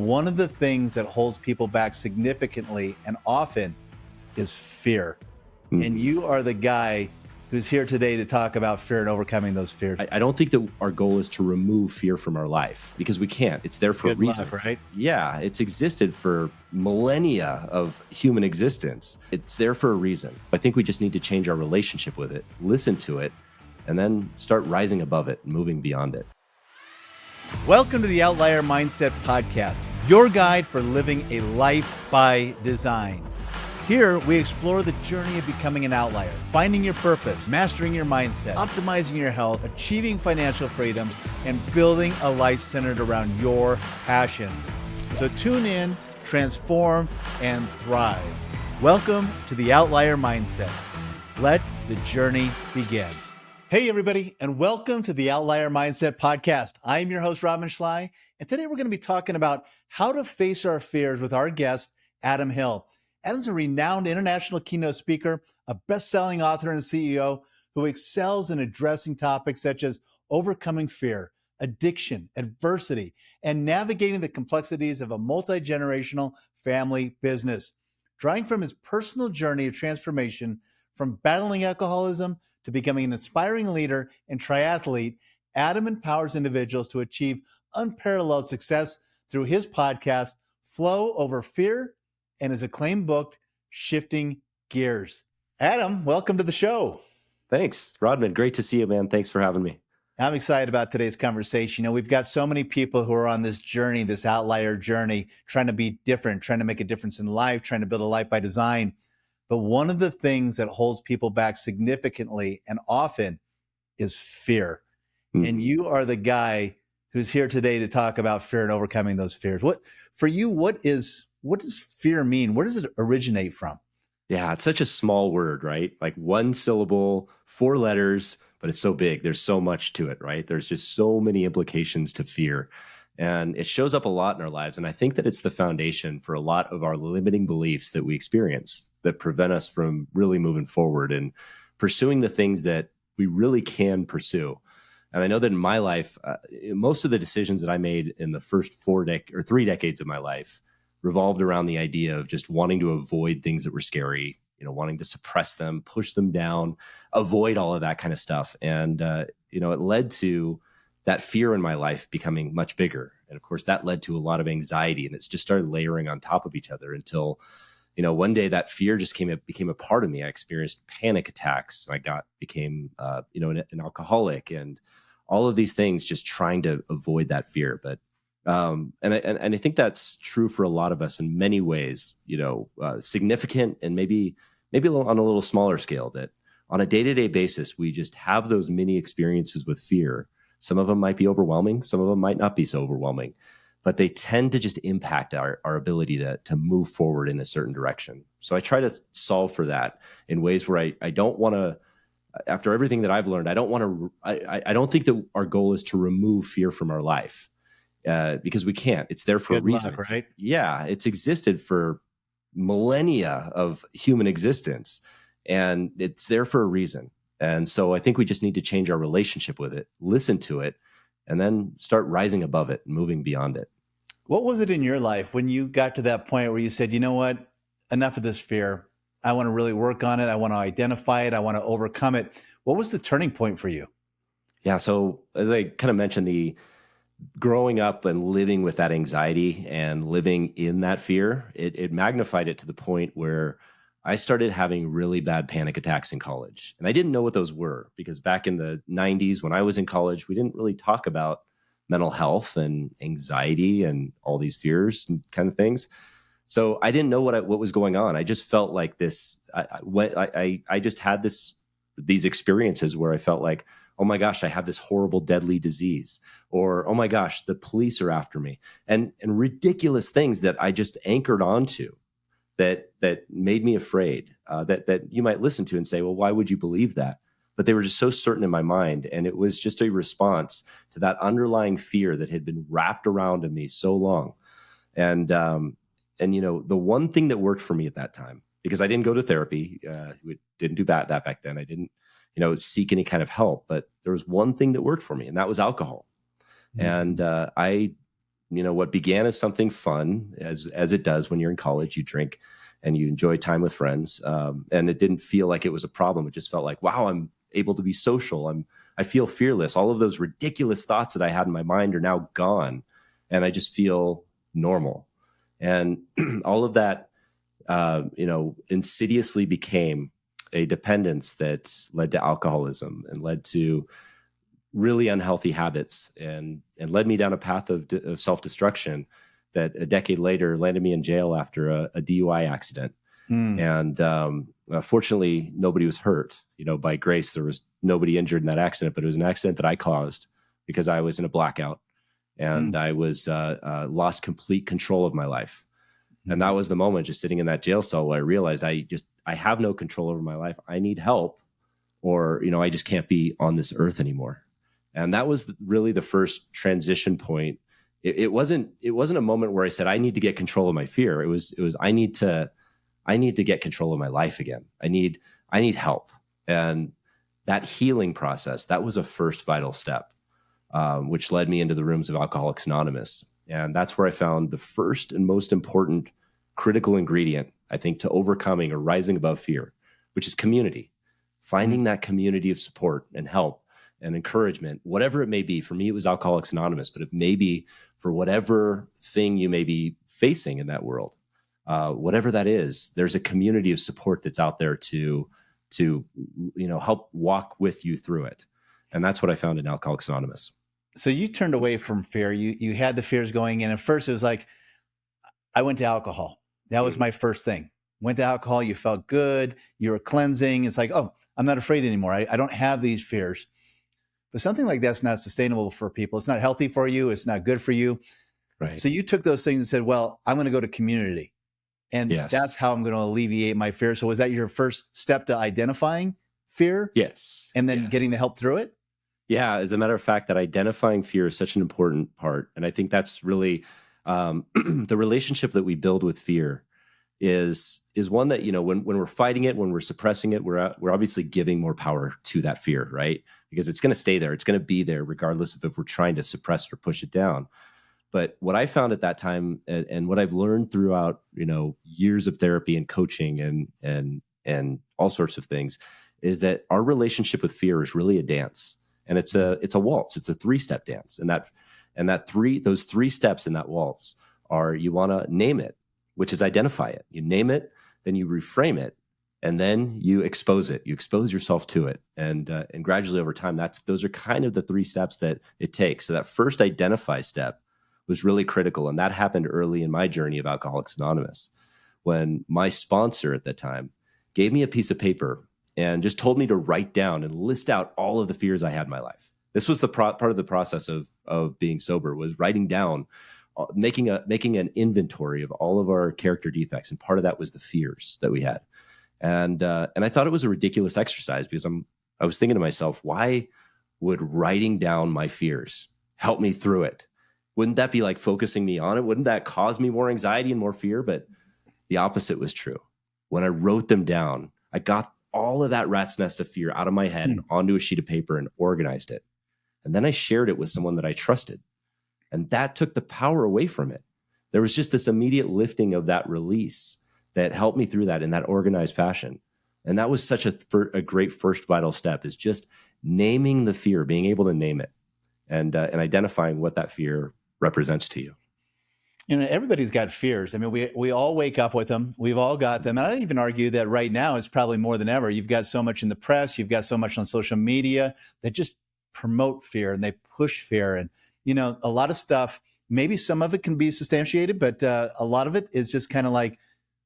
One of the things that holds people back significantly and often is fear. And you are the guy who's here today to talk about fear and overcoming those fears. I don't think that our goal is to remove fear from our life, because we can't. It's there for a reason. Good luck, right? Yeah, it's existed for millennia of human existence. It's there for a reason. I think we just need to change our relationship with it, listen to it, and then start rising above it and moving beyond it. Welcome to the Outlier Mindset podcast, your guide for living a life by design. Here, we explore the journey of becoming an outlier, finding your purpose, mastering your mindset, optimizing your health, achieving financial freedom, and building a life centered around your passions. So tune in, transform, and thrive. Welcome to the Outlier Mindset. Let the journey begin. Hey, everybody, and welcome to the Outlier Mindset podcast. I am your host, Rodman Schley, and today we're going to be talking about how to face our fears with our guest, Adam Hill. Adam's a renowned international keynote speaker, a best-selling author and CEO who excels in addressing topics such as overcoming fear, addiction, adversity, and navigating the complexities of a multi-generational family business. Drawing from his personal journey of transformation from battling alcoholism to becoming an inspiring leader and triathlete, Adam empowers individuals to achieve unparalleled success through his podcast, Flow Over Fear, and his acclaimed book, Shifting Gears. Adam, welcome to the show. Thanks, Rodman. Great to see you, man. Thanks for having me. I'm excited about today's conversation. You know, we've got so many people who are on this journey, this outlier journey, trying to be different, trying to make a difference in life, trying to build a life by design. But one of the things that holds people back significantly and often is fear. And you are the guy who's here today to talk about fear and overcoming those fears. What does fear mean? Where does it originate from? Yeah, it's such a small word, right? Like one syllable, 4 letters, but it's so big. There's so much to it, right? There's just so many implications to fear. And it shows up a lot in our lives. And I think that it's the foundation for a lot of our limiting beliefs that we experience that prevent us from really moving forward and pursuing the things that we really can pursue. And I know that in my life, most of the decisions that I made in the first 3 decades of my life revolved around the idea of just wanting to avoid things that were scary, wanting to suppress them, push them down, avoid all of that kind of stuff. And, it led to that fear in my life becoming much bigger. And of course, that led to a lot of anxiety, and it's just started layering on top of each other until, one day that fear just became a part of me. I experienced panic attacks. I became an alcoholic, and all of these things just trying to avoid that fear. But and I think that's true for a lot of us in many ways, significant and maybe on a little smaller scale, that on a day-to-day basis, we just have those mini experiences with fear. Some of them might be overwhelming. Some of them might not be so overwhelming, but they tend to just impact our ability to move forward in a certain direction. So I try to solve for that in ways where I don't want to, after everything that I've learned, I don't think that our goal is to remove fear from our life, because we can't. It's there for a reason. Good luck, right? It's existed for millennia of human existence, and it's there for a reason. And so I think we just need to change our relationship with it, listen to it, and then start rising above it and moving beyond it. What was it in your life when you got to that point where you said, you know what, enough of this fear. I want to really work on it. I want to identify it. I want to overcome it. What was the turning point for you? Yeah. So as I kind of mentioned, the growing up and living with that anxiety and living in that fear, it magnified it to the point where I started having really bad panic attacks in college. And I didn't know what those were, because back in the 90s, when I was in college, we didn't really talk about mental health and anxiety and all these fears and kind of things. So I didn't know what was going on. I just felt like this. I just had these experiences where I felt like, oh my gosh, I have this horrible, deadly disease, or oh my gosh, the police are after me, and ridiculous things that I just anchored onto that made me afraid, that you might listen to and say, well, why would you believe that? But they were just so certain in my mind. And it was just a response to that underlying fear that had been wrapped around in me so long. And the one thing that worked for me at that time, because I didn't go to therapy, we didn't do that back then. I didn't, seek any kind of help, but there was one thing that worked for me, and that was alcohol. And I what began as something fun, as it does when you're in college, you drink and you enjoy time with friends. And it didn't feel like it was a problem. It just felt like, wow, I'm able to be social. I feel fearless. All of those ridiculous thoughts that I had in my mind are now gone. And I just feel normal. And all of that, insidiously became a dependence that led to alcoholism and led to really unhealthy habits and led me down a path of self-destruction that a decade later landed me in jail after a DUI accident. And fortunately, nobody was hurt. By grace, there was nobody injured in that accident, but it was an accident that I caused because I was in a blackout and I was lost complete control of my life. And that was the moment, just sitting in that jail cell, where I realized I have no control over my life. I need help, or I just can't be on this earth anymore. And that was really the first transition point. It wasn't a moment where I said I need to get control of my fear. It was I need to get control of my life again. I need help. And that healing process, that was a first vital step, which led me into the rooms of Alcoholics Anonymous. And that's where I found the first and most important critical ingredient, I think, to overcoming or rising above fear, which is community. Finding that community of support and help and encouragement, whatever it may be. For me, it was Alcoholics Anonymous, but it may be for whatever thing you may be facing in that world. Whatever that is, there's a community of support that's out there to help walk with you through it. And that's what I found in Alcoholics Anonymous. So you turned away from fear. You had the fears going in. At first, it was like, I went to alcohol. That was my first thing. Went to alcohol. You felt good. You were cleansing. It's like, oh, I'm not afraid anymore. I don't have these fears. But something like that's not sustainable for people. It's not healthy for you. It's not good for you. Right. So you took those things and said, well, I'm going to go to community. And that's how I'm going to alleviate my fear. So was that your first step to identifying fear? Yes. And then getting the help through it? Yeah, as a matter of fact, that identifying fear is such an important part. And I think that's really the relationship that we build with fear is one that, when we're fighting it, when we're suppressing it, we're obviously giving more power to that fear, right? Because it's going to stay there. It's going to be there regardless of if we're trying to suppress it or push it down. But what I found at that time, and what I've learned throughout, years of therapy and coaching and all sorts of things, is that our relationship with fear is really a dance. And it's a waltz. It's a 3-step dance. And those 3 steps in that waltz are, you want to name it, which is identify it. You name it, then you reframe it, and then you expose it. You expose yourself to it. And gradually over time, those are kind of the 3 steps that it takes. So that first identify step was really critical. And that happened early in my journey of Alcoholics Anonymous, when my sponsor at that time gave me a piece of paper and just told me to write down and list out all of the fears I had in my life. This was the part of the process of being sober, was writing down, making an inventory of all of our character defects. And part of that was the fears that we had. And I thought it was a ridiculous exercise, because I was thinking to myself, why would writing down my fears help me through it? Wouldn't that be like focusing me on it? Wouldn't that cause me more anxiety and more fear? But the opposite was true. When I wrote them down, I got all of that rat's nest of fear out of my head and onto a sheet of paper and organized it. And then I shared it with someone that I trusted. And that took the power away from it. There was just this immediate lifting of that release that helped me through that in that organized fashion. And that was such a great first vital step, is just naming the fear, being able to name it, and identifying what that fear represents to you. Everybody's got fears. I mean, we all wake up with them. We've all got them. And I'd even argue that right now it's probably more than ever. You've got so much in the press. You've got so much on social media that just promote fear and they push fear. And, a lot of stuff, maybe some of it can be substantiated, but a lot of it is just kind of like,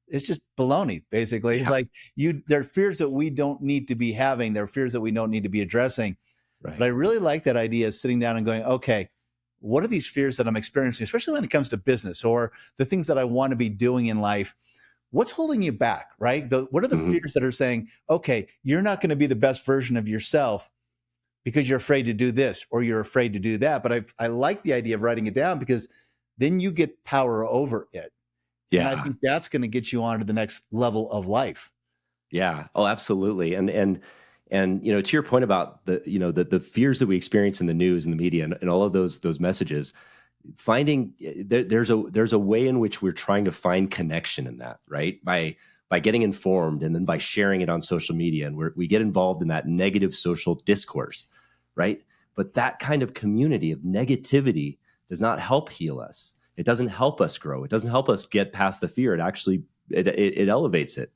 it's just baloney, basically. It's like there are fears that we don't need to be having. There are fears that we don't need to be addressing. Right. But I really like that idea of sitting down and going, okay, what are these fears that I'm experiencing, especially when it comes to business or the things that I want to be doing in life? What's holding you back, right? What are the fears that are saying, okay, you're not going to be the best version of yourself because you're afraid to do this or you're afraid to do that? But I like the idea of writing it down, because then you get power over it. Yeah. And I think that's going to get you on to the next level of life. Yeah. Oh, absolutely. And to your point about the fears that we experience in the news and the media and all of those messages, finding there's a way in which we're trying to find connection in that, right? By getting informed and then by sharing it on social media, and we get involved in that negative social discourse, right? But that kind of community of negativity does not help heal us. It doesn't help us grow. It doesn't help us get past the fear. It actually it elevates it.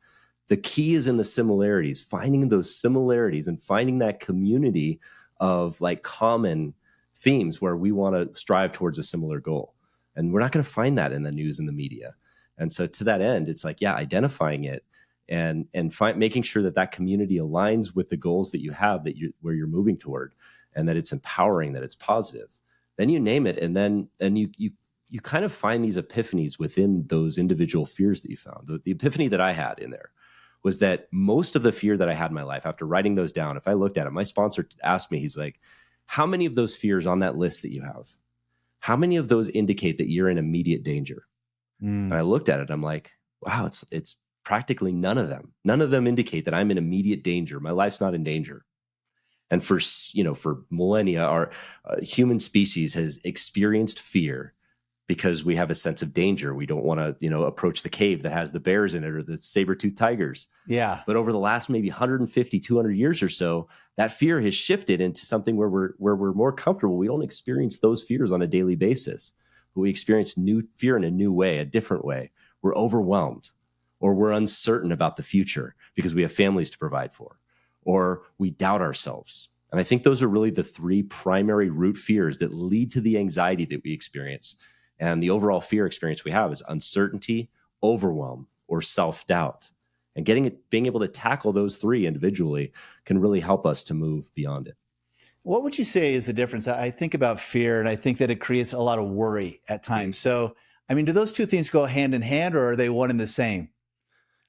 The key is in the similarities, finding those similarities and finding that community of like common themes where we want to strive towards a similar goal. And we're not going to find that in the news and the media. And so to that end, it's like, identifying it and making sure that community aligns with the goals that you have, where you're moving toward, and that it's empowering, that it's positive. Then you name it, and you kind of find these epiphanies within those individual fears that you found. The epiphany that I had in there was that most of the fear that I had in my life, after writing those down, if I looked at it, my sponsor asked me, he's like, how many of those fears on that list that you have, how many of those indicate that you're in immediate danger? And I looked at it, I'm like, wow, it's practically none of them. None of them indicate that I'm in immediate danger. My life's not in danger. And for millennia, our human species has experienced fear because we have a sense of danger. We don't want to, approach the cave that has the bears in it or the saber-toothed tigers. Yeah. But over the last maybe 150, 200 years or so, that fear has shifted into something where we're more comfortable. We don't experience those fears on a daily basis, but we experience new fear in a new way, a different way. We're overwhelmed, or we're uncertain about the future because we have families to provide for, or we doubt ourselves. And I think those are really the three primary root fears that lead to the anxiety that we experience. And the overall fear experience we have is uncertainty, overwhelm, or self-doubt. And being able to tackle those three individually can really help us to move beyond it. What would you say is the difference? I think about fear, and I think that it creates a lot of worry at times. So, do those two things go hand in hand, or are they one and the same?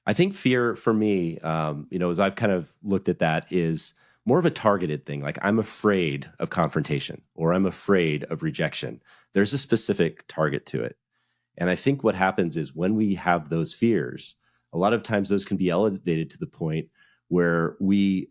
I think fear for me, as I've kind of looked at that, is more of a targeted thing. Like, I'm afraid of confrontation, or I'm afraid of rejection. There's a specific target to it. And I think what happens is when we have those fears, a lot of times those can be elevated to the point where we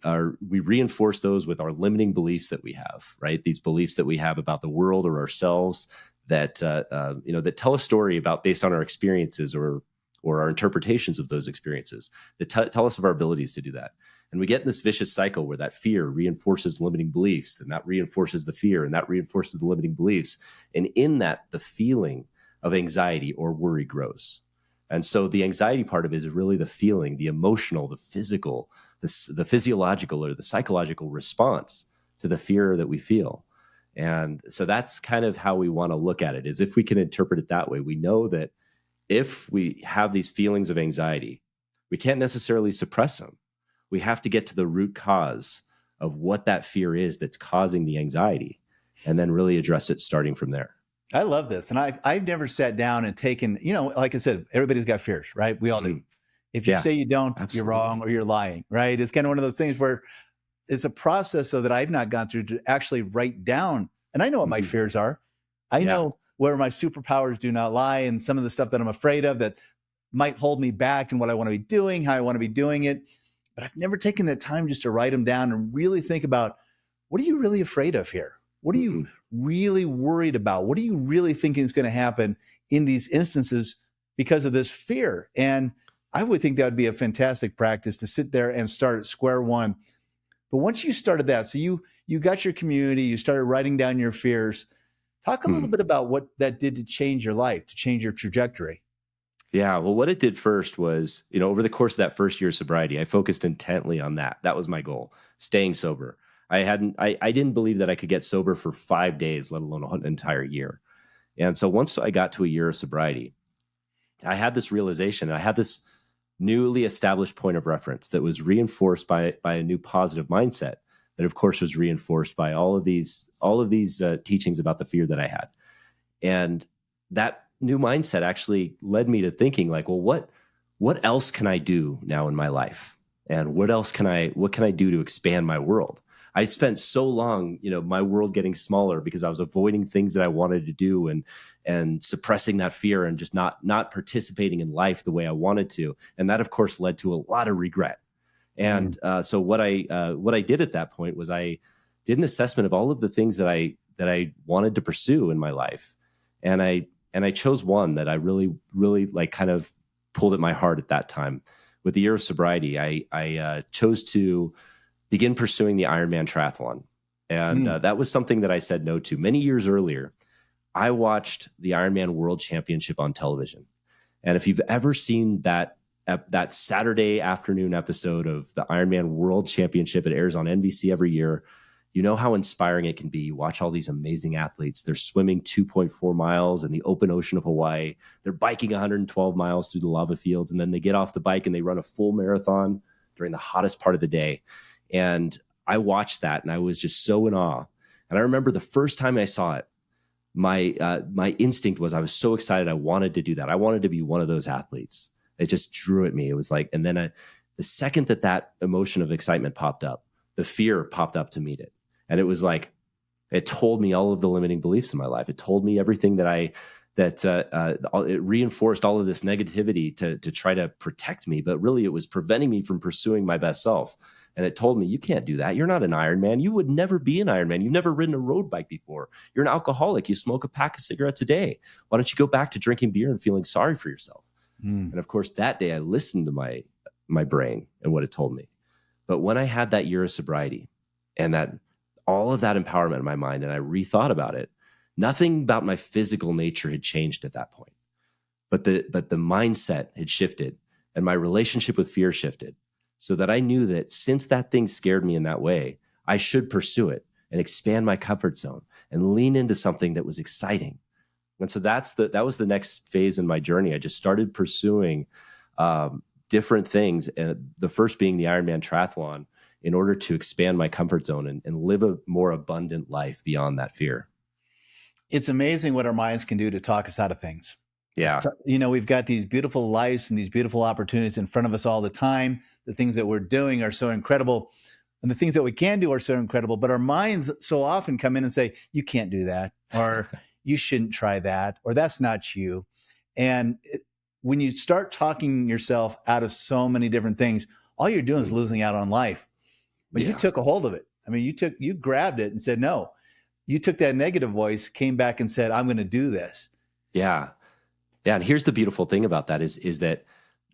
reinforce those with our limiting beliefs that we have, right? These beliefs that we have about the world or ourselves that that tell a story based on our experiences or our interpretations of those experiences that tell us of our abilities to do that. And we get in this vicious cycle where that fear reinforces limiting beliefs, and that reinforces the fear, and that reinforces the limiting beliefs. And in that, the feeling of anxiety or worry grows. And so the anxiety part of it is really the feeling, the emotional, the physical, the physiological or the psychological response to the fear that we feel. And so that's kind of how we want to look at it, is if we can interpret it that way. We know that if we have these feelings of anxiety, we can't necessarily suppress them. We have to get to the root cause of what that fear is that's causing the anxiety, and then really address it starting from there. I love this. And I've never sat down and taken, like I said, everybody's got fears, right? We all do. If you say you don't, absolutely, you're wrong or you're lying, right? It's kind of one of those things where it's a process though that I've not gone through to actually write down. And I know what my fears are. I know where my superpowers do not lie, and some of the stuff that I'm afraid of that might hold me back and what I want to be doing, how I want to be doing it. But I've never taken the time just to write them down and really think about, what are you really afraid of here? What are you really worried about? What are you really thinking is going to happen in these instances because of this fear? And I would think that would be a fantastic practice to sit there and start at square one. But once you started that, so you got your community, you started writing down your fears. Talk a little bit about what that did to change your life, to change your trajectory. Yeah, well, what it did first was, over the course of that first year of sobriety, I focused intently on that. That was my goal, staying sober. I didn't believe that I could get sober for 5 days, let alone an entire year. And so once I got to a year of sobriety, I had this realization. I had this newly established point of reference that was reinforced by a new positive mindset that, of course, was reinforced by all of these teachings about the fear that I had. And that new mindset actually led me to thinking like, well, what else can I do now in my life? And what can I do to expand my world? I spent so long, my world getting smaller because I was avoiding things that I wanted to do and suppressing that fear and just not participating in life the way I wanted to. And that, of course, led to a lot of regret. And so what I did at that point was I did an assessment of all of the things that I wanted to pursue in my life. And I chose one that I really, really like kind of pulled at my heart at that time. With the year of sobriety, I chose to begin pursuing the Ironman triathlon. And that was something that I said no to. Many years earlier, I watched the Ironman World Championship on television. And if you've ever seen that Saturday afternoon episode of the Ironman World Championship, it airs on NBC every year. You know how inspiring it can be. You watch all these amazing athletes. They're swimming 2.4 miles in the open ocean of Hawaii. They're biking 112 miles through the lava fields. And then they get off the bike and they run a full marathon during the hottest part of the day. And I watched that and I was just so in awe. And I remember the first time I saw it, my instinct was I was so excited. I wanted to do that. I wanted to be one of those athletes. It just drew at me. It was like, and then the second that emotion of excitement popped up, the fear popped up to meet it. And it was like, it told me all of the limiting beliefs in my life. It told me everything it reinforced all of this negativity to try to protect me, but really it was preventing me from pursuing my best self. And it told me, you can't do that. You're not an Ironman. You would never be an Ironman. You've never ridden a road bike before. You're an alcoholic. You smoke a pack of cigarettes a day. Why don't you go back to drinking beer and feeling sorry for yourself? And of course, that day I listened to my brain and what it told me. But when I had that year of sobriety and that all of that empowerment in my mind, and I rethought about it, nothing about my physical nature had changed at that point. But the mindset had shifted and my relationship with fear shifted, so that I knew that since that thing scared me in that way, I should pursue it and expand my comfort zone and lean into something that was exciting. And so that was the next phase in my journey. I just started pursuing different things, and the first being the Ironman triathlon, in order to expand my comfort zone and live a more abundant life beyond that fear. It's amazing what our minds can do to talk us out of things. Yeah. We've got these beautiful lives and these beautiful opportunities in front of us all the time. The things that we're doing are so incredible, and the things that we can do are so incredible, but our minds so often come in and say, you can't do that, or you shouldn't try that, or that's not you. And when you start talking yourself out of so many different things, all you're doing is losing out on life. But you took a hold of it. I mean, you grabbed it and said, no. You took that negative voice, came back and said, I'm going to do this. Yeah. Yeah. And here's the beautiful thing about that is that,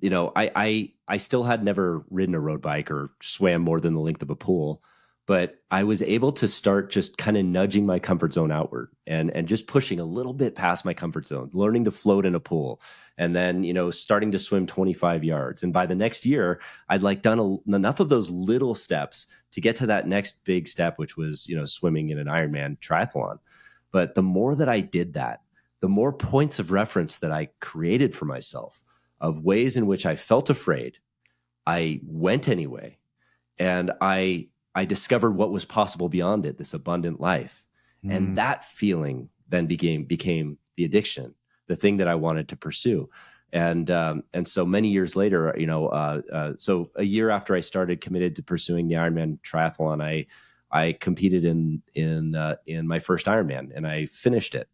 I still had never ridden a road bike or swam more than the length of a pool, but I was able to start just kind of nudging my comfort zone outward and just pushing a little bit past my comfort zone, learning to float in a pool, and then, starting to swim 25 yards. And by the next year, I'd done enough of those little steps to get to that next big step, which was, swimming in an Ironman triathlon. But the more that I did that, the more points of reference that I created for myself of ways in which I felt afraid, I went anyway, and I discovered what was possible beyond it, this abundant life. And that feeling then became the addiction, the thing that I wanted to pursue. And so many years later, so a year after I started committed to pursuing the Ironman triathlon, I competed in my first Ironman, and I finished it.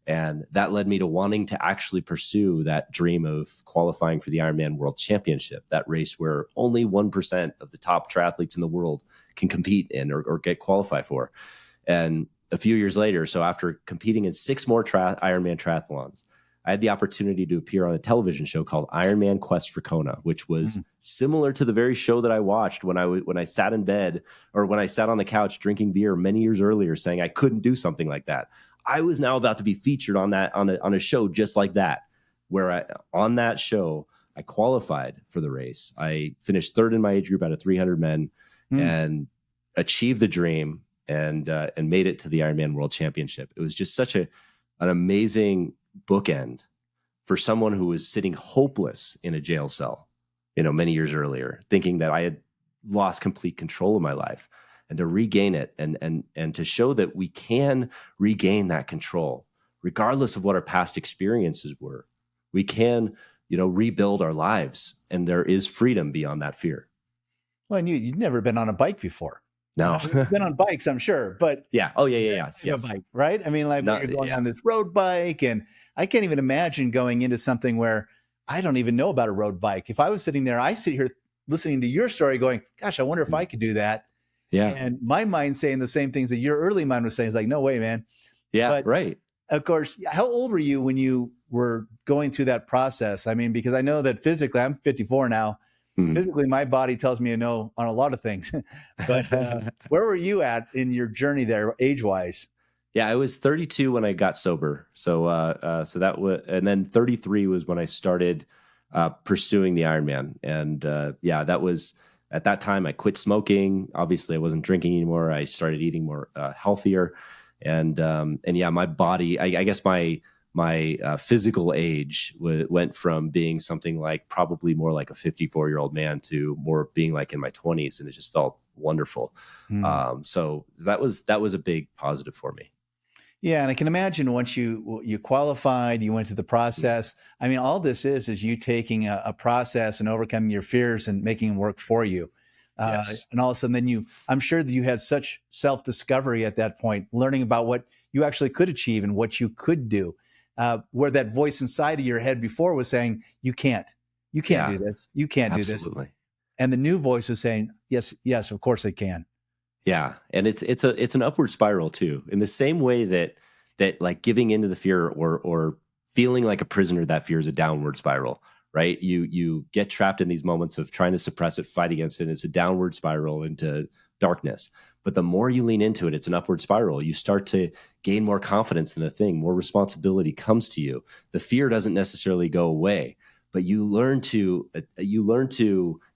And that led me to wanting to actually pursue that dream of qualifying for the Ironman World Championship, that race where only 1% of the top triathletes in the world can compete in or get qualified for. And a few years later, so after competing in 6 more Ironman triathlons, I had the opportunity to appear on a television show called Ironman Quest for Kona, which was similar to the very show that I watched when I sat in bed, or when I sat on the couch drinking beer many years earlier, saying I couldn't do something like that. I was now about to be featured on a show just like that, where on that show, I qualified for the race. I finished 3rd in my age group out of 300 men and achieved the dream and made it to the Ironman World Championship. It was just such an amazing bookend for someone who was sitting hopeless in a jail cell, many years earlier, thinking that I had lost complete control of my life. And to regain it and to show that we can regain that control, regardless of what our past experiences were. We can, rebuild our lives, and there is freedom beyond that fear. Well, and you'd never been on a bike before. No. You've been on bikes, I'm sure, but yeah. Oh, yeah. Yes. Bike, right? I mean, when you're going on this road bike, and I can't even imagine going into something where I don't even know about a road bike. If I was sitting there, I sit here listening to your story going, gosh, I wonder if I could do that. Yeah. And my mind saying the same things that your early mind was saying. Is like, no way, man. Yeah, but right. of course, how old were you when you were going through that process? I mean, because I know that physically, I'm 54 now. Mhm. Physically, my body tells me a no on a lot of things. But where were you at in your journey there, age-wise? Yeah, I was 32 when I got sober. So that was, and then 33 was when I started pursuing the Ironman. And yeah, that was at that time I quit smoking. Obviously, I wasn't drinking anymore. I started eating more healthier, and yeah, my body. I guess my physical age went from being something like probably more like a 54-year-old man to more being like in my 20s, and it just felt wonderful. Hmm. So that was a big positive for me. Yeah, and I can imagine once you qualified, you went through the process. I mean, all this is you taking a process and overcoming your fears and making them work for you. Yes. And all of a sudden, I'm sure that you had such self discovery at that point, learning about what you actually could achieve and what you could do. Where that voice inside of your head before was saying, you can't Yeah, do this, you can't do this, absolutely. and the new voice was saying, yes, yes, of course I can. Yeah, and it's an upward spiral too. In the same way that like giving into the fear or feeling like a prisoner, that fear is a downward spiral, right? You get trapped in these moments of trying to suppress it, fight against it. And it's a downward spiral into darkness. But the more you lean into it, it's an upward spiral. You start to gain more confidence in the thing. More responsibility comes to you. The fear doesn't necessarily go away, but you learn to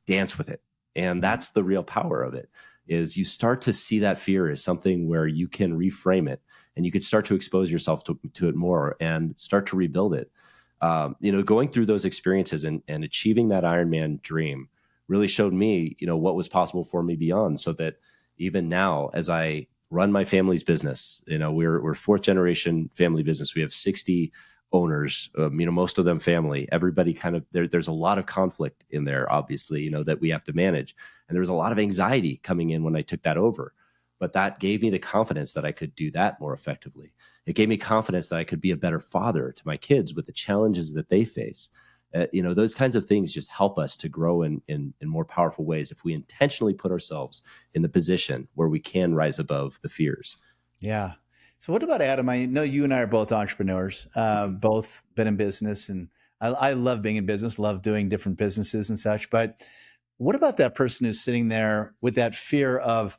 dance with it, and that's the real power of it. Is you start to see that fear as something where you can reframe it, and you could start to expose yourself to it more and start to rebuild it. Going through those experiences and achieving that Ironman dream really showed me, what was possible for me beyond, so that even now, as I run my family's business, we're fourth generation family business. We have 60 owners, most of them family. Everybody kind of there's a lot of conflict in there, obviously, that we have to manage. And there was a lot of anxiety coming in when I took that over. But that gave me the confidence that I could do that more effectively. It gave me confidence that I could be a better father to my kids with the challenges that they face. Those kinds of things just help us to grow in more powerful ways if we intentionally put ourselves in the position where we can rise above the fears. Yeah. So what about Adam? I know you and I are both entrepreneurs, both been in business, and I love being in business, love doing different businesses and such. But what about that person who's sitting there with that fear of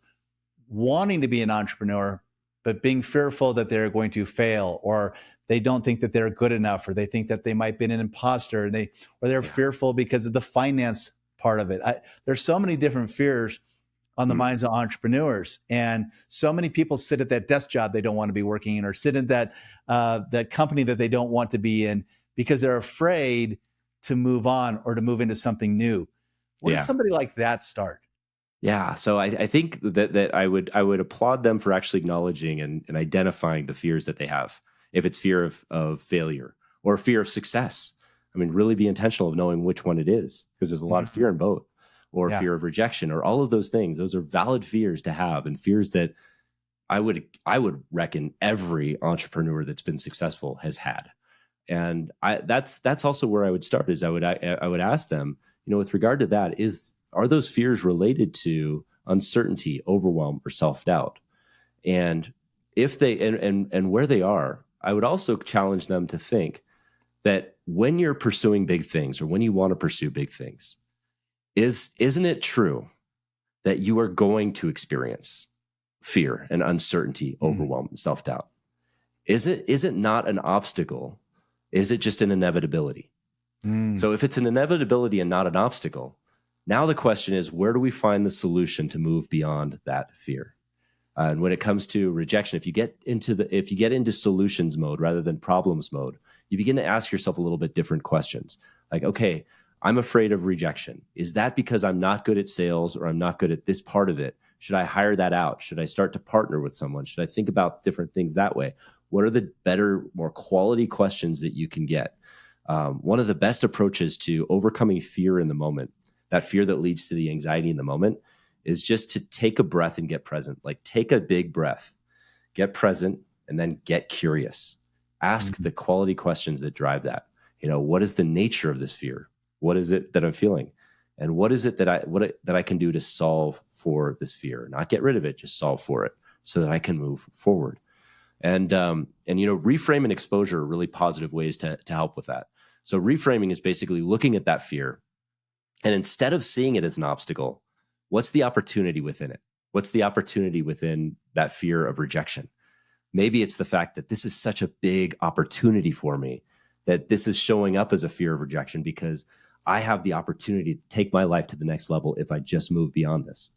wanting to be an entrepreneur, but being fearful that they're going to fail, or they don't think that they're good enough, or they think that they might be an imposter, and they're Yeah. fearful because of the finance part of it. There's so many different fears on the Mm. minds of entrepreneurs, and so many people sit at that desk job they don't want to be working in, or sit in that company that they don't want to be in because they're afraid to move on or to move into something new. Where does Yeah. somebody like that start? Yeah, so I think that I would applaud them for actually acknowledging and identifying the fears that they have. If it's fear of failure or fear of success, I mean, really be intentional of knowing which one it is, because there's a lot of Mhm. fear in both, or Yeah. fear of rejection, or all of those things. Those are valid fears to have, and fears that I would reckon every entrepreneur that's been successful has had. And that's also where I would start. Is I would ask them, with regard to that, are those fears related to uncertainty, overwhelm, or self-doubt? And if they and where they are, I would also challenge them to think that when you're pursuing big things, or when you want to pursue big things, isn't it true that you are going to experience fear and uncertainty, Mm. overwhelm, and self-doubt? Is it not an obstacle? Is it just an inevitability? Mm. So if it's an inevitability and not an obstacle, now the question is, where do we find the solution to move beyond that fear? And when it comes to rejection, if you get into solutions mode rather than problems mode, you begin to ask yourself a little bit different questions. Like, okay, I'm afraid of rejection. Is that because I'm not good at sales, or I'm not good at this part of it? Should I hire that out? Should I start to partner with someone? Should I think about different things that way? What are the better, more quality questions that you can get? One of the best approaches to overcoming fear in the moment, that fear that leads to the anxiety in the moment, is just to take a breath and get present. Like, take a big breath, get present, and then get curious. Ask Mhm. the quality questions that drive that. What is the nature of this fear? What is it that I'm feeling? And what is it that I can do to solve for this fear? Not get rid of it, just solve for it, so that I can move forward. And reframe and exposure are really positive ways to help with that. So reframing is basically looking at that fear, and instead of seeing it as an obstacle, what's the opportunity within it? What's the opportunity within that fear of rejection? Maybe it's the fact that this is such a big opportunity for me, that this is showing up as a fear of rejection because I have the opportunity to take my life to the next level if I just move beyond this.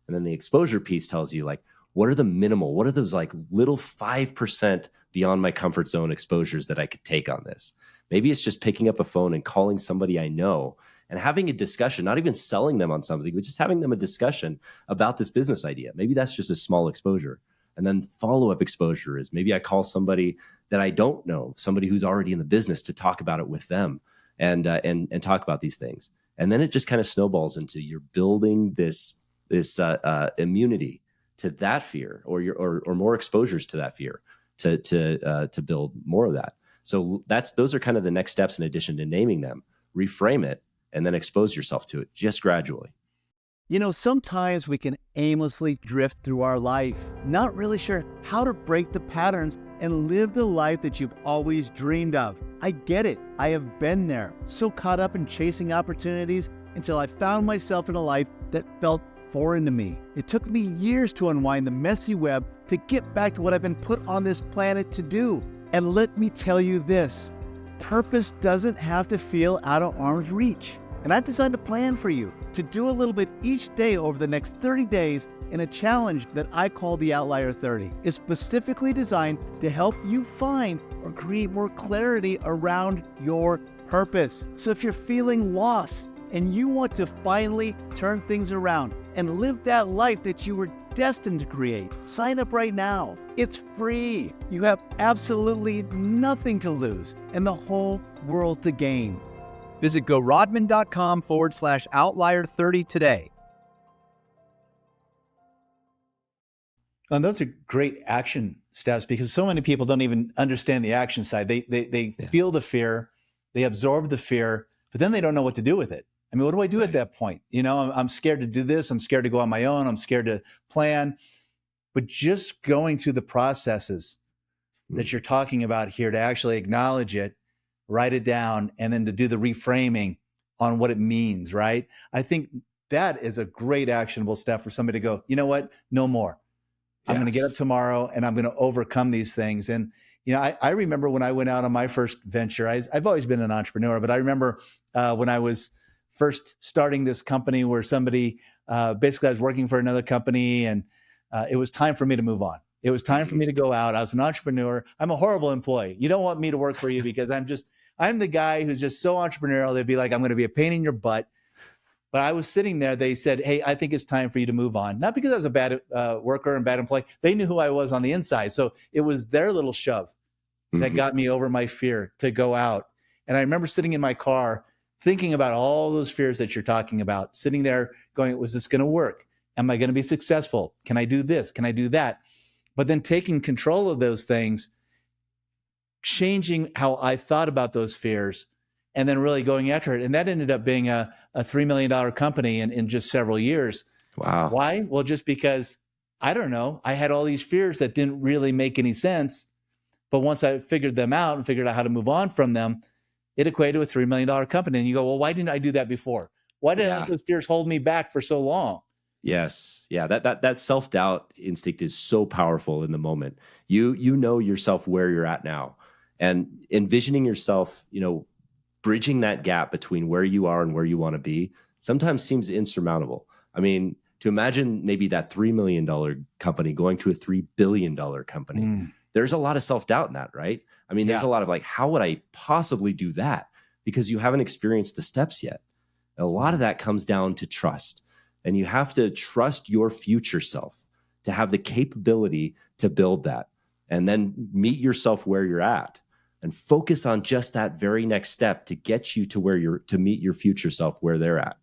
And then the exposure piece tells you, like, what are those like little 5% beyond my comfort zone exposures that I could take on this? Maybe it's just picking up a phone and calling somebody I know and having a discussion, not even selling them on something, but just having them a discussion about this business idea. Maybe that's just a small exposure. And then follow-up exposure is maybe I call somebody that I don't know, somebody who's already in the business, to talk about it with them and talk about these things. And then it just kind of snowballs into you're building this immunity to that fear, or more exposures to that fear to build more of that. So those are kind of the next steps in addition to naming them. Reframe it and then expose yourself to it just gradually. Sometimes we can aimlessly drift through our life, not really sure how to break the patterns and live the life that you've always dreamed of. I get it. I have been there, so caught up in chasing opportunities until I found myself in a life that felt foreign to me. It took me years to unwind the messy web to get back to what I've been put on this planet to do. And let me tell you this, purpose doesn't have to feel out of arm's reach. And I've designed a plan for you to do a little bit each day over the next 30 days in a challenge that I call the Outlier 30. It's specifically designed to help you find or create more clarity around your purpose. So if you're feeling lost and you want to finally turn things around and live that life that you were destined to create, sign up right now. It's free. You have absolutely nothing to lose and the whole world to gain. Visit gorodman.com/outlier30 today. And those are great action steps because so many people don't even understand the action side. They feel the fear, they absorb the fear, but then they don't know what to do with it. I mean, what do I do at that point? I'm scared to do this. I'm scared to go on my own. I'm scared to plan. But just going through the processes that you're talking about here to actually acknowledge it, write it down, and then to do the reframing on what it means, right? I think that is a great actionable step for somebody to go, you know what? No more. I'm going to get up tomorrow and I'm going to overcome these things. And, I remember when I went out on my first venture, I've always been an entrepreneur, but I remember when I was first starting this company where somebody, basically I was working for another company and it was time for me to move on. It was time for me to go out. I was an entrepreneur. I'm a horrible employee. You don't want me to work for you because I'm the guy who's just so entrepreneurial. They'd be like, I'm going to be a pain in your butt. But I was sitting there. They said, hey, I think it's time for you to move on. Not because I was a bad worker and bad employee. They knew who I was on the inside. So it was their little shove that got me over my fear to go out. And I remember sitting in my car thinking about all those fears that you're talking about, sitting there going, was this going to work? Am I going to be successful? Can I do this? Can I do that? But then taking control of those things, changing how I thought about those fears, and then really going after it. And that ended up being a $3 million company in just several years. Wow. Why? Well, just because, I don't know, I had all these fears that didn't really make any sense. But once I figured them out and figured out how to move on from them, it equated to a $3 million company. And you go, well, why didn't I do that before? Why did those fears hold me back for so long? Yes. Yeah. That self-doubt instinct is so powerful in the moment. You know yourself where you're at now, and envisioning yourself, bridging that gap between where you are and where you want to be sometimes seems insurmountable. I mean, to imagine maybe that $3 million company going to a $3 billion company, there's a lot of self-doubt in that, right? I mean, there's a lot of like, how would I possibly do that? Because you haven't experienced the steps yet. A lot of that comes down to trust. And you have to trust your future self to have the capability to build that, and then meet yourself where you're at and focus on just that very next step to get you to meet your future self where they're at,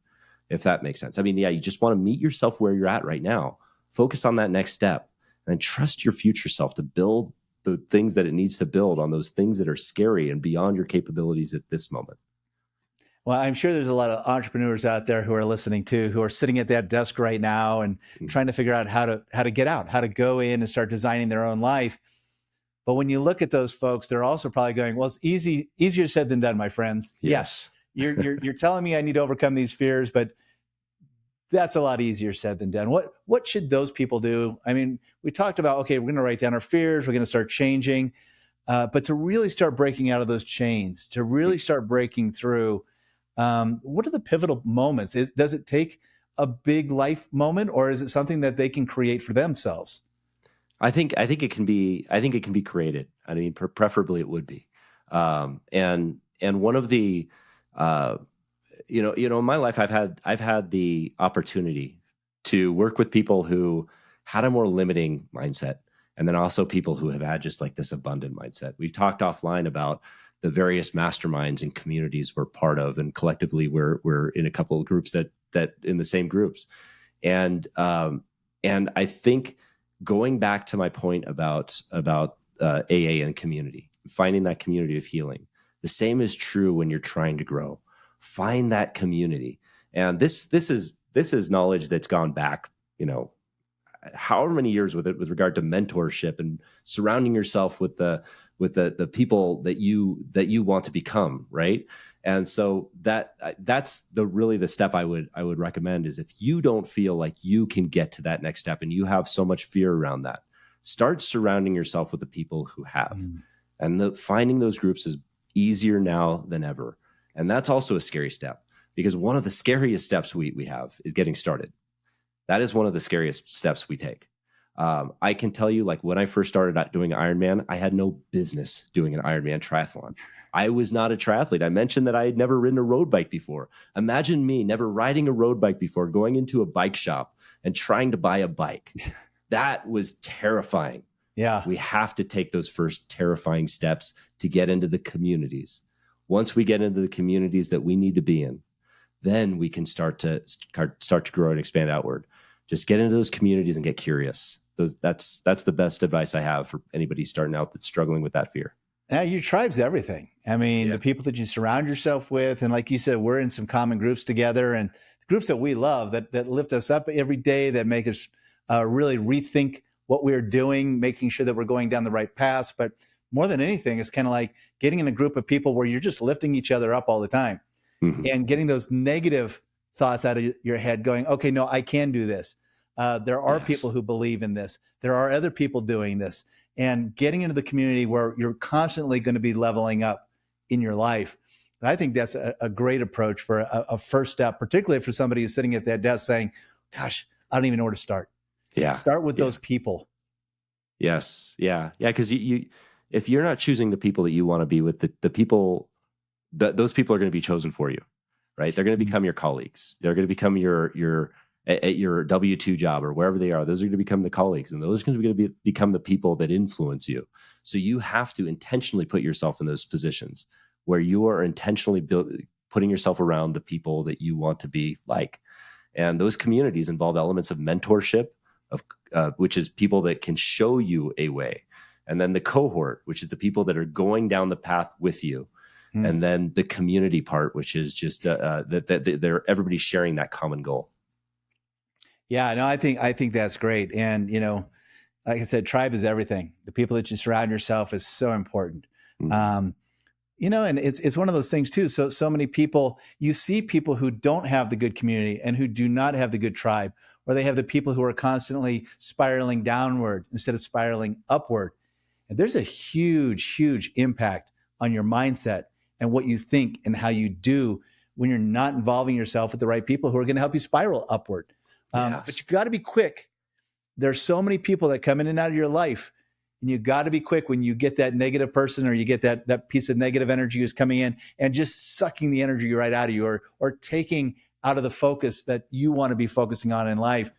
if that makes sense. I mean, you just want to meet yourself where you're at right now, focus on that next step, and trust your future self to build the things that it needs to build on those things that are scary and beyond your capabilities at this moment. Well, I'm sure there's a lot of entrepreneurs out there who are listening too, who are sitting at that desk right now and trying to figure out how to get out, how to go in and start designing their own life. But when you look at those folks, they're also probably going, well, it's easier said than done, my friends. Yes. You're telling me I need to overcome these fears, but that's a lot easier said than done. What should those people do? I mean, we talked about, okay, we're going to write down our fears. We're going to start changing. But to really start breaking out of those chains, to really start breaking through, what are the pivotal moments? Does it take a big life moment, or is it something that they can create for themselves? I think it can be created. I mean, preferably it would be. And one of the, in my life, I've had the opportunity to work with people who had a more limiting mindset, and then also people who have had just like this abundant mindset. We've talked offline about the various masterminds and communities we're part of, and collectively we're in a couple of groups that in the same groups, and I think going back to my point about AA and community, finding that community of healing, the same is true when you're trying to grow. Find that community, and this is knowledge that's gone back, however many years with regard to mentorship and surrounding yourself with the people that you want to become, right? And so that's really the step I would recommend is, if you don't feel like you can get to that next step and you have so much fear around that, start surrounding yourself with the people who have. And finding those groups is easier now than ever. And that's also a scary step, because one of the scariest steps we have is getting started. That is one of the scariest steps we take. I can tell you, like, when I first started out doing Ironman, I had no business doing an Ironman triathlon. I was not a triathlete. I mentioned that I had never ridden a road bike before. Imagine me never riding a road bike before, going into a bike shop and trying to buy a bike. That was terrifying. Yeah. We have to take those first terrifying steps to get into the communities. Once we get into the communities that we need to be in, then we can start to grow and expand outward. Just get into those communities and get curious. That's the best advice I have for anybody starting out that's struggling with that fear. Yeah, your tribe's everything. I mean, the people that you surround yourself with, and like you said, we're in some common groups together, and groups that we love, that lift us up every day, that make us really rethink what we're doing, making sure that we're going down the right paths. But more than anything, it's kind of like getting in a group of people where you're just lifting each other up all the time, and getting those negative thoughts out of your head, going, okay, no, I can do this. There are people who believe in this. There are other people doing this, and getting into the community where you're constantly going to be leveling up in your life. I think that's a great approach for a first step, particularly for somebody who's sitting at that desk saying, gosh, I don't even know where to start. Yeah. Start with those people. Yes. Yeah. Yeah. Because you if you're not choosing the people that you want to be with, the people, those people are going to be chosen for you, right? They're going to become your colleagues. They're going to become your at your W-2 job or wherever they are. Those are going to become the colleagues, and those are going to become the people that influence you. So you have to intentionally put yourself in those positions where you are intentionally putting yourself around the people that you want to be like. And those communities involve elements of mentorship, which is people that can show you a way. And then the cohort, which is the people that are going down the path with you. And then the community part, which is just that they're everybody sharing that common goal. Yeah, no, I think that's great. And, like I said, tribe is everything. The people that you surround yourself is so important. And it's one of those things too. So many people, you see people who don't have the good community and who do not have the good tribe, or they have the people who are constantly spiraling downward instead of spiraling upward. And there's a huge, huge impact on your mindset and what you think and how you do when you're not involving yourself with the right people who are going to help you spiral upward. But you got to be quick. There's so many people that come in and out of your life, and you got to be quick when you get that negative person, or you get that piece of negative energy who's coming in and just sucking the energy right out of you, or taking out of the focus that you want to be focusing on in life.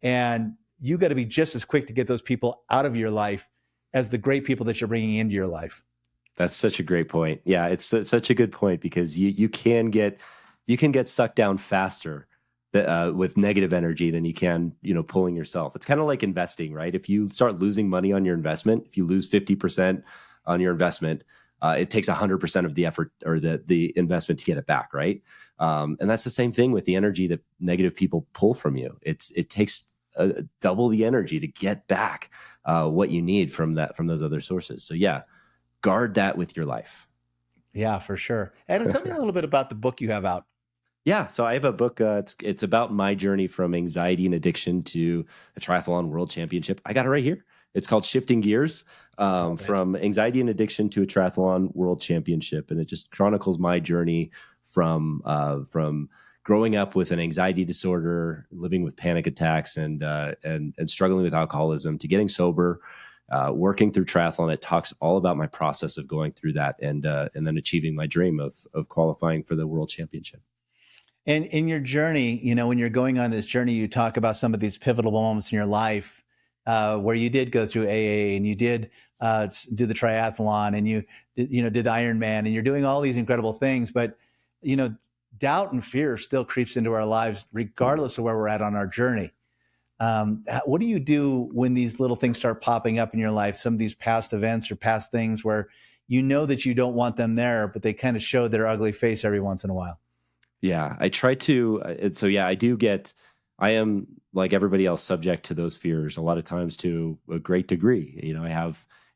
And you got to be just as quick to get those people out of your life as the great people that you're bringing into your life. That's such a great point. Yeah, it's such a good point, because you can get sucked down faster with negative energy than you can, pulling yourself. It's kind of like investing, right? If you start losing money on your investment, if you lose 50% on your investment, it takes 100% of the effort or the investment to get it back, right? And that's the same thing with the energy that negative people pull from you. It takes double the energy to get back what you need from those other sources. So yeah, guard that with your life. Yeah, for sure. Adam, tell me a little bit about the book you have out. Yeah, so I have a book. It's about my journey from anxiety and addiction to a triathlon world championship. I got it right here. It's called Shifting Gears, from anxiety and addiction to a triathlon world championship, and it just chronicles my journey from growing up with an anxiety disorder, living with panic attacks, and struggling with alcoholism, to getting sober, working through triathlon. It talks all about my process of going through that, and then achieving my dream of qualifying for the world championship. And in your journey, when you're going on this journey, you talk about some of these pivotal moments in your life where you did go through AA, and you did do the triathlon, and you did the Ironman, and you're doing all these incredible things. But, doubt and fear still creeps into our lives, regardless of where we're at on our journey. What do you do when these little things start popping up in your life, some of these past events or past things where you know that you don't want them there, but they kind of show their ugly face every once in a while? Yeah, I try to. So yeah, I am like everybody else subject to those fears a lot of times to a great degree.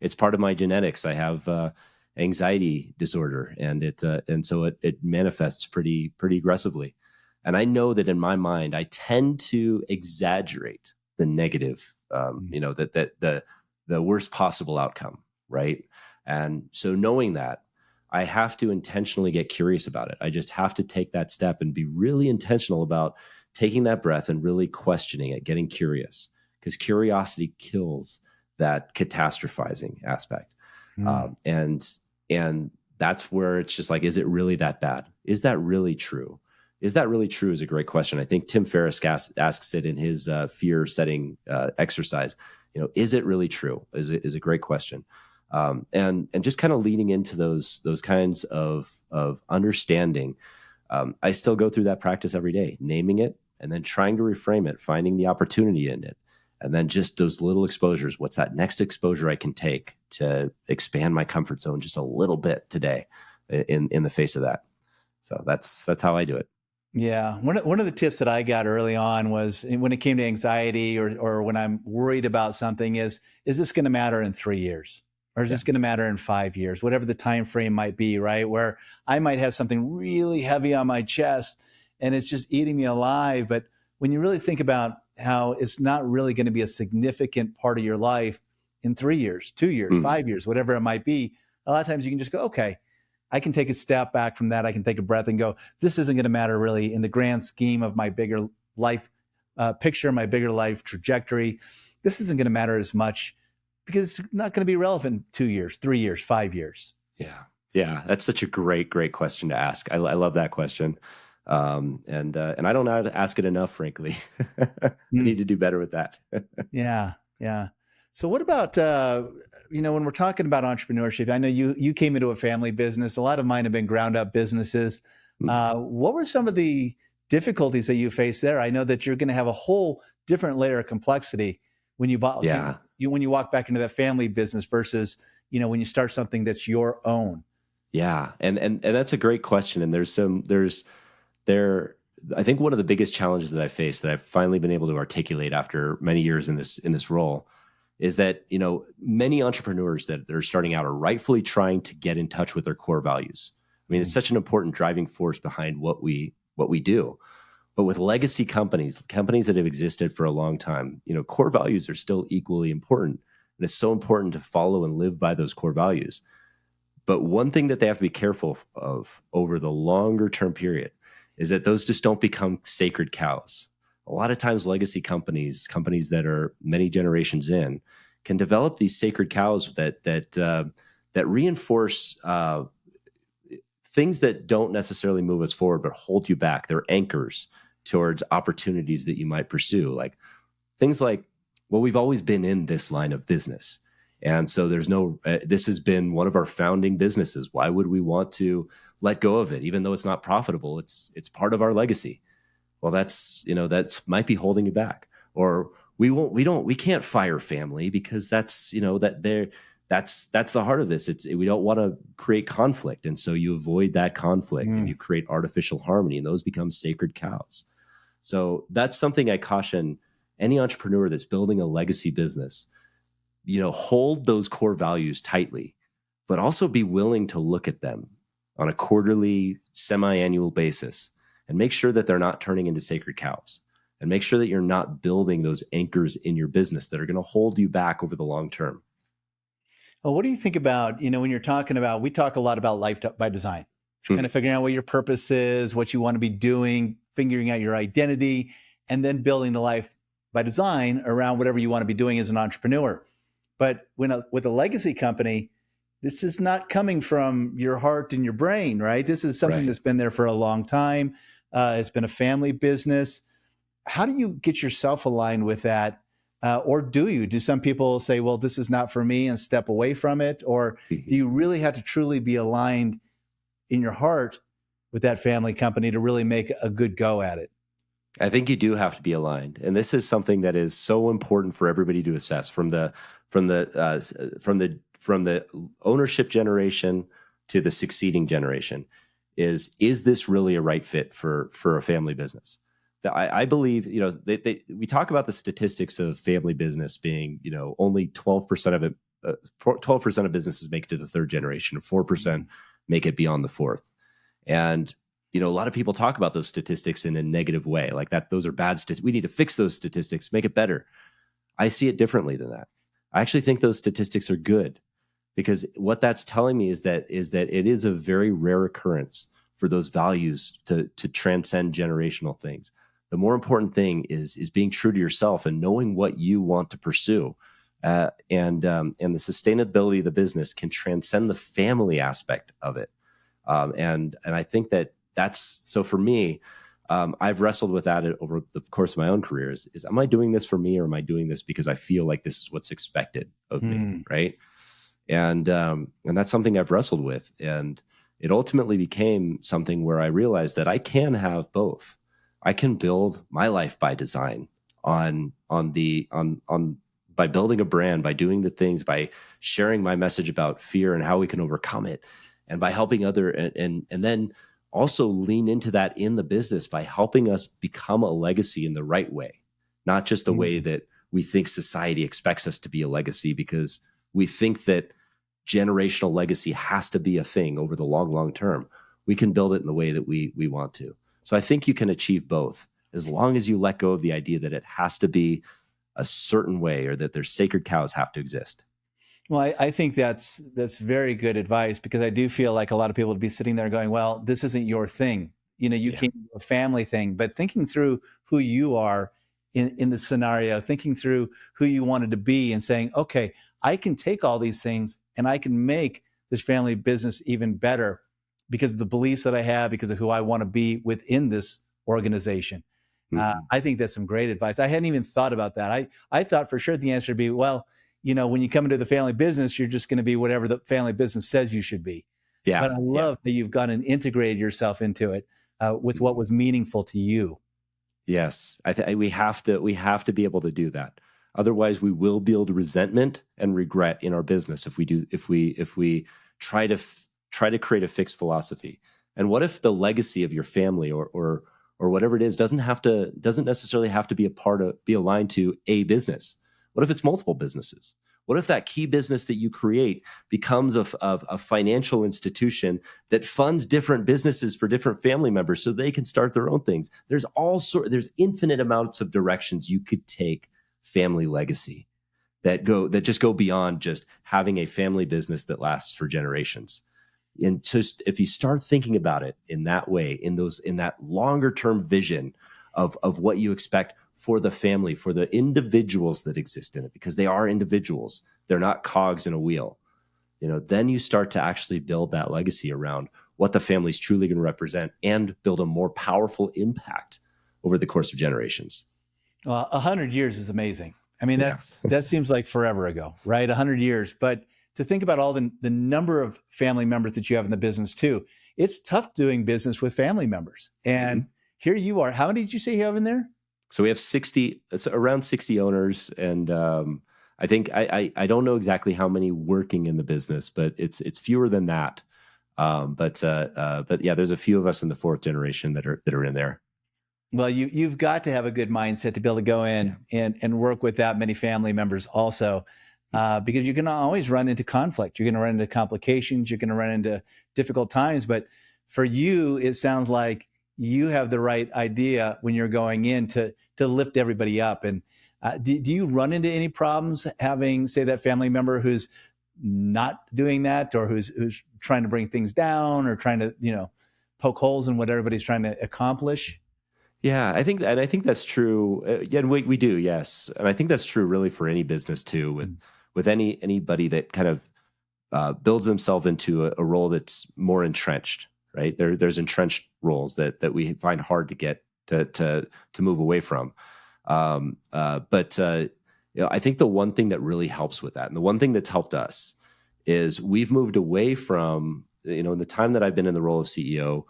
It's part of my genetics. I have anxiety disorder, and so it manifests pretty aggressively. And I know that in my mind, I tend to exaggerate the negative, that the worst possible outcome, right? And so knowing that, I have to intentionally get curious about it. I just have to take that step and be really intentional about taking that breath and really questioning it, getting curious, because curiosity kills that catastrophizing aspect. And that's where it's just like, is it really that bad? Is that really true? Is that really true is a great question. I think Tim Ferriss asks it in his fear setting exercise. Is it really true? Is a great question. And just kind of leaning into those kinds of understanding. I still go through that practice every day, naming it and then trying to reframe it, finding the opportunity in it, and then just those little exposures. What's that next exposure I can take to expand my comfort zone just a little bit today in the face of that? So that's how I do it. Yeah. One of the tips that I got early on was when it came to anxiety or when I'm worried about something is this going to matter in 3 years? Or is this going to matter in 5 years, whatever the time frame might be, right? Where I might have something really heavy on my chest and it's just eating me alive. But when you really think about how it's not really going to be a significant part of your life in 3 years, 2 years, 5 years, whatever it might be, a lot of times you can just go, okay, I can take a step back from that. I can take a breath and go, this isn't going to matter really in the grand scheme of my bigger life picture, my bigger life trajectory. This isn't going to matter as much, because it's not going to be relevant 2 years, 3 years, 5 years. Yeah. That's such a great question to ask. I love that question. And I don't know how to ask it enough, frankly. I need to do better with that. Yeah. So what about, when we're talking about entrepreneurship, I know you came into a family business. A lot of mine have been ground up businesses. What were some of the difficulties that you faced there? I know that you're going to have a whole different layer of complexity when you bought, when you walk back into that family business versus, when you start something that's your own. Yeah. And that's a great question. And I think one of the biggest challenges that I faced that I've finally been able to articulate after many years in this role is that, many entrepreneurs that are starting out are rightfully trying to get in touch with their core values. I mean, it's such an important driving force behind what we do. But with legacy companies that have existed for a long time, core values are still equally important. And it's so important to follow and live by those core values. But one thing that they have to be careful of over the longer term period is that those just don't become sacred cows. A lot of times legacy companies that are many generations in, can develop these sacred cows that reinforce things that don't necessarily move us forward, but hold you back. They're anchors towards opportunities that you might pursue. Like things like, well, we've always been in this line of business. And so this has been one of our founding businesses. Why would we want to let go of it? Even though it's not profitable, it's part of our legacy. Well, that's might be holding you back. Or we can't fire family because that's the heart of this. We don't want to create conflict. And so you avoid that conflict and you create artificial harmony, and those become sacred cows. So that's something I caution any entrepreneur that's building a legacy business, hold those core values tightly, but also be willing to look at them on a quarterly, semi-annual basis and make sure that they're not turning into sacred cows, and make sure that you're not building those anchors in your business that are going to hold you back over the long term. Well, what do you think about, when you're talking about, we talk a lot about life by design, kind of figuring out what your purpose is, what you want to be doing, figuring out your identity, and then building the life by design around whatever you want to be doing as an entrepreneur. But with a legacy company, this is not coming from your heart and your brain, right? This is something that's been there for a long time. It's been a family business. How do you get yourself aligned with that? Or do some people say, well, this is not for me and step away from it? Or do you really have to truly be aligned in your heart with that family company to really make a good go at it? I think you do have to be aligned. And this is something that is so important for everybody to assess from the ownership generation to the succeeding generation. Is this really a right fit for a family business? I believe, we talk about the statistics of family business being, only 12% of it, 12% of businesses make it to the third generation, 4% make it beyond the fourth. And, a lot of people talk about those statistics in a negative way, like that. Those are bad statistics. We need to fix those statistics, make it better. I see it differently than that. I actually think those statistics are good, because what that's telling me is that it is a very rare occurrence for those values to transcend generational things. The more important thing is being true to yourself and knowing what you want to pursue, and the sustainability of the business can transcend the family aspect of it. And I think that's so for me. I've wrestled with that over the course of my own career. Is am I doing this for me, or am I doing this because I feel like this is what's expected of me, right? And that's something I've wrestled with, and it ultimately became something where I realized that I can have both. I can build my life by design by building a brand, by doing the things, by sharing my message about fear and how we can overcome it, and by helping and then also lean into that in the business by helping us become a legacy in the right way, not just the way that we think society expects us to be a legacy, because we think that generational legacy has to be a thing over the long term. We can build it in the way that we want to. So I think you can achieve both, as long as you let go of the idea that it has to be a certain way, or that there's sacred cows have to exist. Well, I think that's very good advice, because I do feel like a lot of people would be sitting there going, well, this isn't your thing. You can't do a family thing, but thinking through who you are in the scenario, thinking through who you wanted to be and saying, okay, I can take all these things and I can make this family business even better because of the beliefs that I have, because of who I want to be within this organization. I think that's some great advice. I hadn't even thought about that. I thought for sure the answer would be, well, when you come into the family business, you're just going to be whatever the family business says you should be. Yeah. But I love that you've gone and integrated yourself into it with what was meaningful to you. Yes, we have to be able to do that. Otherwise, we will build resentment and regret in our business if we try to create a fixed philosophy. And what if the legacy of your family or whatever it is doesn't necessarily have to be aligned to a business? What if it's multiple businesses? What if that key business that you create becomes a financial institution that funds different businesses for different family members so they can start their own things? There's infinite amounts of directions you could take family legacy that just go beyond just having a family business that lasts for generations. And just if you start thinking about it in that way, in that longer term vision of what you expect for the family, for the individuals that exist in it, because they are individuals, they're not cogs in a wheel. Then you start to actually build that legacy around what the family's truly going to represent and build a more powerful impact over the course of generations. Well, 100 years is amazing. I mean, that seems like forever ago, right? 100 years. But to think about all the number of family members that you have in the business too, it's tough doing business with family members. And here you are. How many did you say you have in there? So we have 60, it's around 60 owners. And I think, I don't know exactly how many working in the business, but it's fewer than that. But yeah, there's a few of us in the fourth generation that are in there. Well, you've got to have a good mindset to be able to go in and work with that many family members also, because you're going to always run into conflict. You're going to run into complications. You're going to run into difficult times. But for you, it sounds like you have the right idea when you're going in to lift everybody up. And do you run into any problems having, say, that family member who's not doing that, or who's trying to bring things down, or trying to poke holes in what everybody's trying to accomplish? Yeah, I think that's true. Yeah, and we do, yes, and I think that's true really for any business too. With anybody that kind of builds themselves into a role that's more entrenched, right? There's entrenched roles that we find hard to get to move away from. But I think the one thing that really helps with that, and the one thing that's helped us, is we've moved away from, in the time that I've been in the role of CEO,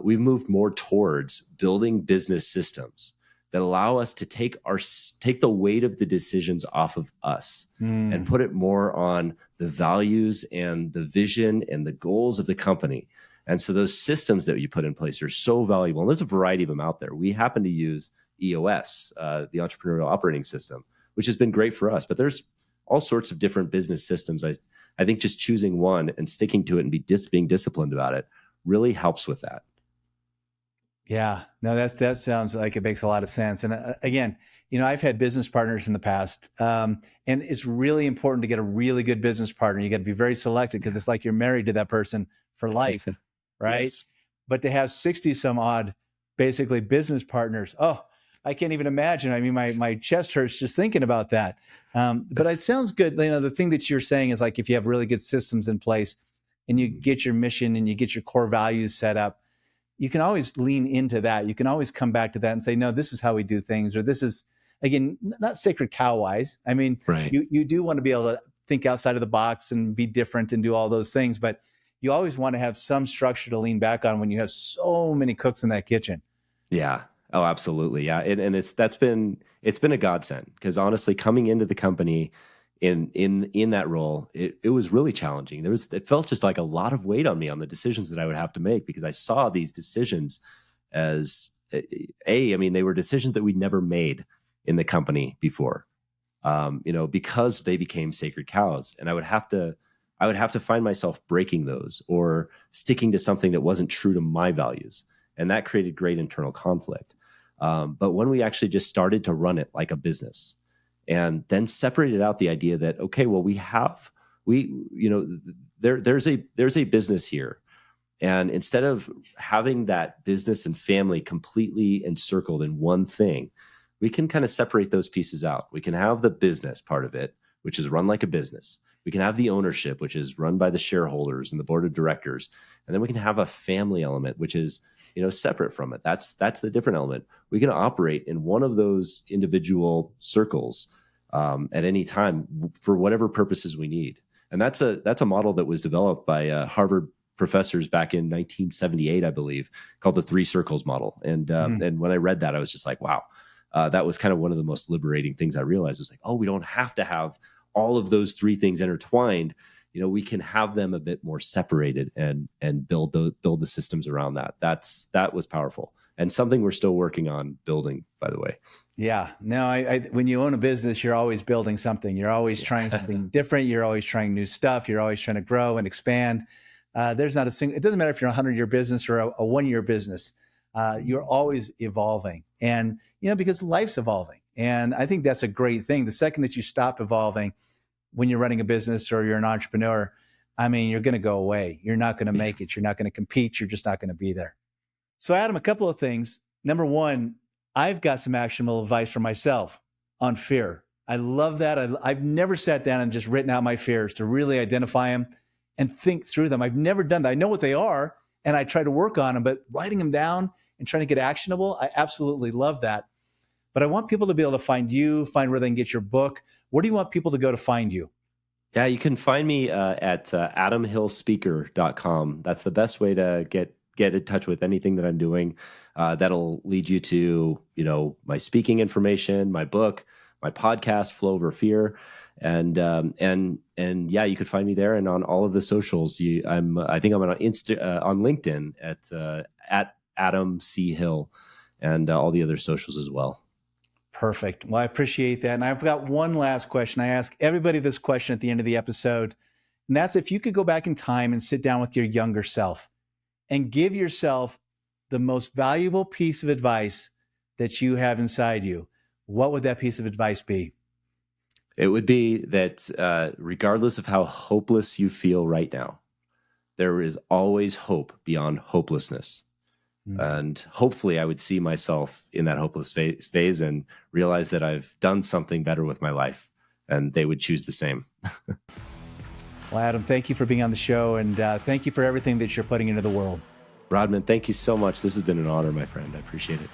we've moved more towards building business systems that allow us to take the weight of the decisions off of us and put it more on the values and the vision and the goals of the company. And so those systems that you put in place are so valuable. And there's a variety of them out there. We happen to use EOS, the Entrepreneurial Operating System, which has been great for us. But there's all sorts of different business systems. I think just choosing one and sticking to it and being disciplined about it really helps with that. Yeah, no, that sounds like it makes a lot of sense. And again, I've had business partners in the past, and it's really important to get a really good business partner. You got to be very selective, because it's like you're married to that person for life, right? Yes. But to have 60 some odd, basically, business partners, oh, I can't even imagine. I mean, my chest hurts just thinking about that. But it sounds good. The thing that you're saying is, like, if you have really good systems in place and you get your mission and you get your core values set up, you can always lean into that. You can always come back to that and say, no, this is how we do things, or this is, again, not sacred cow wise. I mean, right. You do want to be able to think outside of the box and be different and do all those things, but you always want to have some structure to lean back on when you have so many cooks in that kitchen. Yeah. Oh, absolutely. Yeah. And it's been a godsend, because honestly, coming into the company in that role, it was really challenging. It felt just like a lot of weight on me, on the decisions that I would have to make, because I saw these decisions as I mean, they were decisions that we'd never made in the company before, because they became sacred cows, and I would have to find myself breaking those or sticking to something that wasn't true to my values, and that created great internal conflict. But when we actually just started to run it like a business, and then separated out the idea that, okay, well, there's a business here. And instead of having that business and family completely encircled in one thing, we can kind of separate those pieces out. We can have the business part of it, which is run like a business. We can have the ownership, which is run by the shareholders and the board of directors. And then we can have a family element, which is, separate from it. That's the different element. We can operate in one of those individual circles at any time for whatever purposes we need. And that's a model that was developed by Harvard professors back in 1978, I believe, called the 3 circles model. And when I read that, I was just like, wow, that was kind of one of the most liberating things I realized. It was like, oh, we don't have to have all of those 3 things intertwined. We can have them a bit more separated and build the systems around that. That was powerful, and something we're still working on building, by the way. Yeah, no, when you own a business, you're always building something. You're always trying something different. You're always trying new stuff. You're always trying to grow and expand. There's not a single, it doesn't matter if you're a 100-year business or a 1-year business. You're always evolving, and, because life's evolving. And I think that's a great thing. The second that you stop evolving when you're running a business or you're an entrepreneur, I mean, you're going to go away. You're not going to make it. You're not going to compete. You're just not going to be there. So, Adam, a couple of things. Number one, I've got some actionable advice for myself on fear. I love that. I've never sat down and just written out my fears to really identify them and think through them. I've never done that. I know what they are, and I try to work on them, but writing them down and trying to get actionable, I absolutely love that. But I want people to be able to find you, find where they can get your book. Where do you want people to go to find you? Yeah, you can find me at adamhillspeaker.com. That's the best way to get in touch with anything that I'm doing. That'll lead you to, my speaking information, my book, my podcast, Flow Over Fear. And yeah, you could find me there and on all of the socials. I think I'm on LinkedIn at Adam C. Hill. and all the other socials as well. Perfect. Well, I appreciate that. And I've got one last question. I ask everybody this question at the end of the episode. And that's if you could go back in time and sit down with your younger self and give yourself the most valuable piece of advice that you have inside you, what would that piece of advice be? It would be that regardless of how hopeless you feel right now, there is always hope beyond hopelessness. And hopefully I would see myself in that hopeless phase and realize that I've done something better with my life, and they would choose the same. Well, Adam, thank you for being on the show, and thank you for everything that you're putting into the world. Rodman, thank you so much. This has been an honor, my friend. I appreciate it.